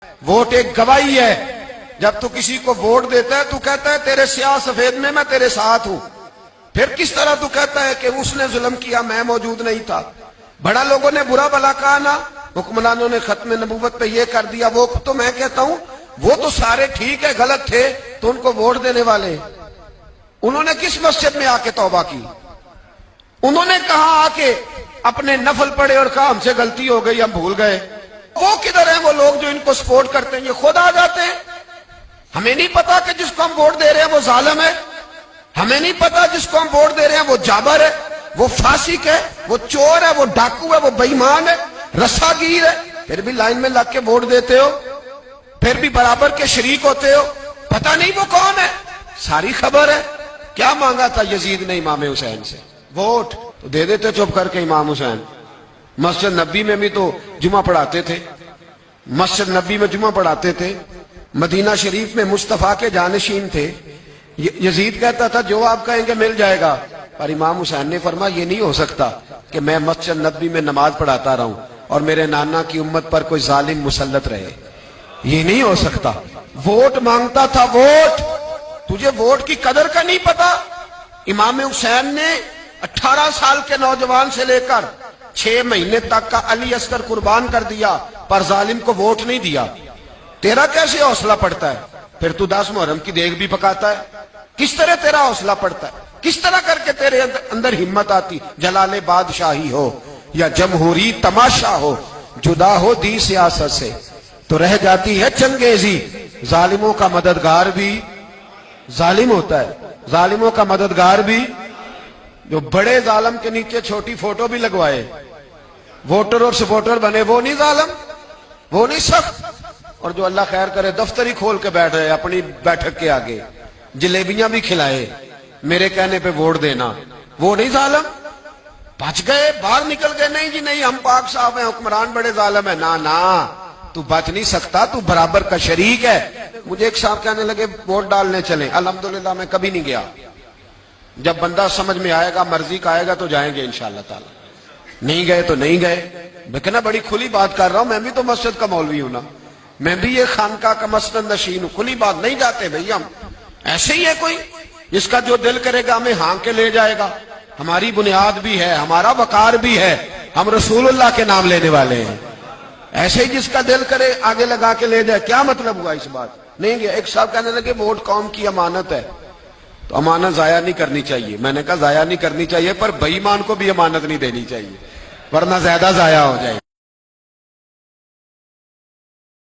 Vote ایک گواہی ہے. جب تو کسی کو ووٹ دیتا ہے تو کہتا ہے تیرے سیاہ سفید میں تیرے ساتھ ہوں. پھر کس طرح تو کہتا ہے کہ اس نے ظلم کیا میں موجود نہیں تھا. بڑا لوگوں نے برا بلا کہا نا, حکمرانوں نے ختم نبوت پہ یہ کر دیا وہ, تو میں کہتا ہوں وہ تو سارے ٹھیک ہے غلط تھے تو ان کو ووٹ دینے والے انہوں نے کس مسجد میں آ کے توبہ کی؟ انہوں نے کہا آ کے اپنے نفل پڑھے اور کہا ہم سے غلطی ہو گئی ہم بھول گئے. وہ کدھر ہیں وہ لوگ جو ان کو سپورٹ کرتے ہیں؟ یہ خود آ جاتے ہیں. ہمیں نہیں پتا کہ جس کو ہم ووٹ دے رہے ہیں وہ ظالم ہے. ہمیں نہیں پتا جس کو ہم ووٹ دے رہے ہیں وہ جابر ہے, وہ فاسق ہے, وہ چور ہے, وہ ڈاکو ہے, وہ بے ایمان ہے, رسا گیر ہے. پھر بھی لائن میں لگ کے ووٹ دیتے ہو, پھر بھی برابر کے شریک ہوتے ہو. پتہ نہیں وہ کون ہے, ساری خبر ہے. کیا مانگا تھا یزید نے امام حسین سے؟ ووٹ. تو دے دیتے چپ کر کے امام حسین. مسجد نبی میں بھی تو جمعہ پڑھاتے تھے, مسجد نبی میں جمعہ پڑھاتے تھے, مدینہ شریف میں مصطفیٰ کے جانشین تھے. یزید کہتا تھا جو آپ کہیں گے مل جائے گا, پر امام حسین نے فرمایا یہ نہیں ہو سکتا کہ میں مسجد نبی میں نماز پڑھاتا رہوں اور میرے نانا کی امت پر کوئی ظالم مسلط رہے. یہ نہیں ہو سکتا. ووٹ مانگتا تھا, ووٹ. تجھے ووٹ کی قدر کا نہیں پتا. امام حسین نے 18 سال کے نوجوان سے لے کر 6 مہینے تک کا علی اصغر قربان کر دیا, پر ظالم کو ووٹ نہیں دیا. تیرا کیسے حوصلہ پڑتا ہے؟ پھر تو 10 محرم کی دیگ بھی پکاتا ہے. کس طرح تیرا حوصلہ پڑتا ہے؟ کس طرح کر کے تیرے اندر ہمت آتی؟ جلال بادشاہی ہو یا جمہوری تماشا ہو, جدا ہو دی سیاست سے تو رہ جاتی ہے چنگیزی. ظالموں کا مددگار بھی ظالم ہوتا ہے, ظالموں کا مددگار بھی. جو بڑے ظالم کے نیچے چھوٹی فوٹو بھی لگوائے, ووٹر اور سپورٹر بنے, وہ نہیں ظالم, وہ نہیں سخت. اور جو اللہ خیر کرے دفتر ہی کھول کے بیٹھ رہے اپنی بیٹھک کے آگے, جلیبیاں بھی کھلائے میرے کہنے پہ ووٹ دینا, وہ نہیں ظالم. بچ گئے, باہر نکل گئے, نہیں جی نہیں ہم پاک صاحب ہیں, حکمران بڑے ظالم ہیں. نا تو بچ نہیں سکتا, تو برابر کا شریک ہے. مجھے ایک صاحب کہنے لگے ووٹ ڈالنے چلیں. الحمدللہ میں کبھی نہیں گیا. جب بندہ سمجھ میں آئے گا, مرضی کا آئے گا تو جائیں گے انشاءاللہ تعالی. نہیں گئے تو نہیں گئے. لیکن بڑی کھلی بات کر رہا ہوں, میں بھی تو مسجد کا مولوی ہوں نا, میں بھی یہ خانقاہ کا مسند نشین ہوں. کھلی بات نہیں جاتے بھئی ہم. ایسے ہی ہے کوئی جس کا جو دل کرے گا ہمیں ہاں کے لے جائے گا. ہماری بنیاد بھی ہے, ہمارا وقار بھی ہے, ہم رسول اللہ کے نام لینے والے ہیں. ایسے ہی جس کا دل کرے آگے لگا کے لے جائے. کیا مطلب ہوا اس بات؟ نہیں گیا. ایک صاحب کہنے لگے ووٹ قوم کی امانت ہے, تو امانت ضائع نہیں کرنی چاہیے. میں نے کہا ضائع نہیں کرنی چاہیے, پر بے ایمان کو بھی امانت نہیں دینی چاہیے, ورنہ زیادہ ضائع ہو جائے.